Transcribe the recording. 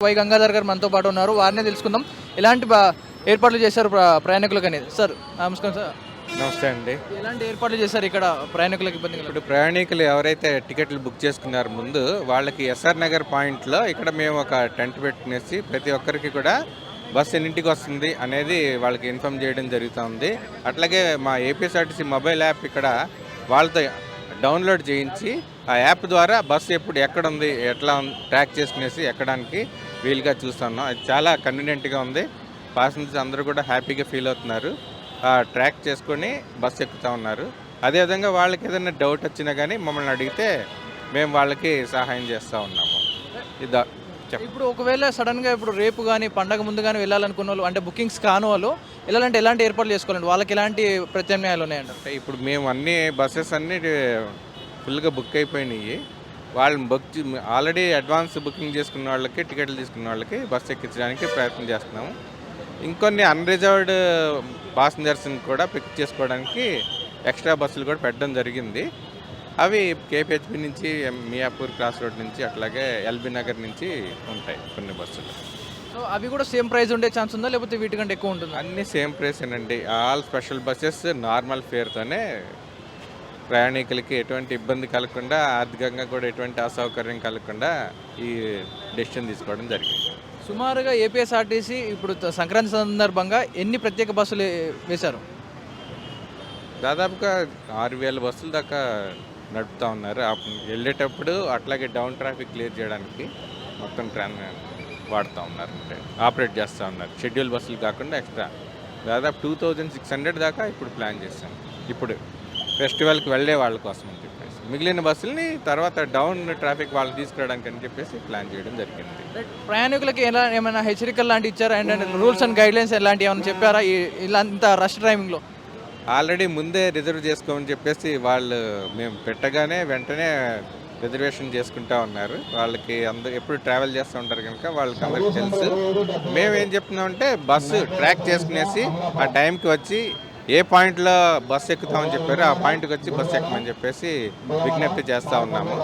Why Gangadhar గారు మనతో పాటు ఉన్నారు. వారినే తెలుసుకుందాం. ఎలాంటి ఏర్పాట్లు చేశారు ప్రయాణికులకు అనేది. సార్ నమస్కారం సార్. నమస్తే అండి. ఎలాంటి ఏర్పాట్లు చేశారు ఇక్కడ ప్రయాణికులకు ఇబ్బంది ఇప్పుడు ప్రయాణికులు ఎవరైతే టికెట్లు బుక్ చేసుకున్నారో ముందు వాళ్ళకి ఎస్ఆర్ నగర్ పాయింట్లో ఇక్కడ మేము ఒక టెంట్ పెట్టుకునేసి ప్రతి ఒక్కరికి కూడా బస్సు ఎన్నింటికి వస్తుంది అనేది వాళ్ళకి ఇన్ఫామ్ చేయడం జరుగుతూ ఉంది. అట్లాగే మా ఏపీఎస్ఆర్టీసీ మొబైల్ యాప్ ఇక్కడ వాళ్ళతో డౌన్లోడ్ చేయించి ఆ యాప్ ద్వారా బస్సు ఎప్పుడు ఎక్కడ ఉంది ఎట్లా ట్రాక్ చేసుకునేసి ఎక్కడానికి వీలుగా చూస్తున్నాం. అది చాలా కన్వీనియంట్గా ఉంది. ప్యాసింజర్స్ అందరూ కూడా హ్యాపీగా ఫీల్ అవుతున్నారు. ట్రాక్ చేసుకొని బస్సు ఎక్కుతూ ఉన్నారు. అదేవిధంగా వాళ్ళకి ఏదైనా డౌట్ వచ్చినా కానీ మమ్మల్ని అడిగితే మేము వాళ్ళకి సహాయం చేస్తూ ఉన్నాము. ఇదా ఇప్పుడు ఒకవేళ సడన్గా ఇప్పుడు రేపు కానీ పండగ ముందు కానీ వెళ్ళాలనుకున్న వాళ్ళు అంటే బుకింగ్స్ కాని వాళ్ళు వెళ్ళాలంటే ఎలాంటి ఏర్పాట్లు చేసుకోవాలండి? వాళ్ళకి ఎలాంటి ప్రత్యామ్నాయాలు ఉన్నాయండి? అంటే ఇప్పుడు మేము అన్ని బస్సెస్ అన్నీ ఫుల్గా బుక్ అయిపోయినాయి. వాళ్ళని ఆల్రెడీ అడ్వాన్స్ బుకింగ్ చేసుకున్న వాళ్ళకి టికెట్లు తీసుకున్న వాళ్ళకి బస్సు ఎక్కించడానికి ప్రయత్నం చేస్తున్నాము. ఇంకొన్ని అన్రిజర్వ్డ్ పాసింజర్స్ని కూడా పిక్ చేసుకోవడానికి ఎక్స్ట్రా బస్సులు కూడా పెట్టడం జరిగింది. అవి కేపీహెచ్బి నుంచి మియాపూర్ క్రాస్ రోడ్ నుంచి అట్లాగే ఎల్బీ నగర్ నుంచి ఉంటాయి కొన్ని బస్సులు. సో అవి కూడా సేమ్ ప్రైస్ ఉండే ఛాన్స్ ఉందా లేకపోతే వీటికంటే ఎక్కువ ఉంటుందా? అన్నీ సేమ్ ప్రైసేనండి. ఆల్ స్పెషల్ బస్సెస్ నార్మల్ ఫేర్తోనే ప్రయాణికులకి ఎటువంటి ఇబ్బంది కలగకుండా, ఆర్థికంగా కూడా ఎటువంటి అసౌకర్యం కలగకుండా ఈ డెసిషన్ తీసుకోవడం జరిగింది. సుమారుగా ఏపీఎస్ఆర్టీసీ ఇప్పుడు సంక్రాంతి సందర్భంగా ఎన్ని ప్రత్యేక బస్సులు వేశారు? దాదాపుగా 6,000 బస్సుల దాకా నడుపుతూ ఉన్నారు. వెళ్ళేటప్పుడు అట్లాగే డౌన్ ట్రాఫిక్ క్లియర్ చేయడానికి మొత్తం వాడుతూ ఉన్నారు, అంటే ఆపరేట్ చేస్తూ ఉన్నారు. షెడ్యూల్ బస్సులు కాకుండా ఎక్స్ట్రా దాదాపు 2,600 దాకా ఇప్పుడు ప్లాన్ చేశాం. ఇప్పుడు ఫెస్టివల్కి వెళ్ళే వాళ్ళ కోసం అని చెప్పేసి మిగిలిన బస్సుల్ని తర్వాత డౌన్ ట్రాఫిక్ వాళ్ళు తీసుకురావడానికి అని చెప్పేసి ప్లాన్ చేయడం జరిగింది. ప్రయాణికులకి ఎలా ఏమైనా హెచ్చరికలు లాంటివి ఇచ్చారా? అండ్ రూల్స్ అండ్ గైడ్లైన్స్ ఎలాంటివి ఏమైనా చెప్పారా ఇలా ఇంత రష్ టైమింగ్లో? ఆల్రెడీ ముందే రిజర్వ్ చేసుకోమని చెప్పేసి వాళ్ళు మేము పెట్టగానే వెంటనే రిజర్వేషన్ చేసుకుంటా ఉన్నారు. వాళ్ళకి ఎప్పుడు ట్రావెల్ చేస్తూ ఉంటారు కనుక వాళ్ళకి అందరికీ తెలుసు. మేమేం చెప్తున్నామంటే బస్సు ట్రాక్ చేసుకునేసి ఆ టైంకి వచ్చి ఏ పాయింట్లో బస్సు ఎక్కుతామని చెప్పారో ఆ పాయింట్కి వచ్చి బస్సు ఎక్కమని చెప్పేసి విజ్ఞప్తి చేస్తూ ఉన్నాము.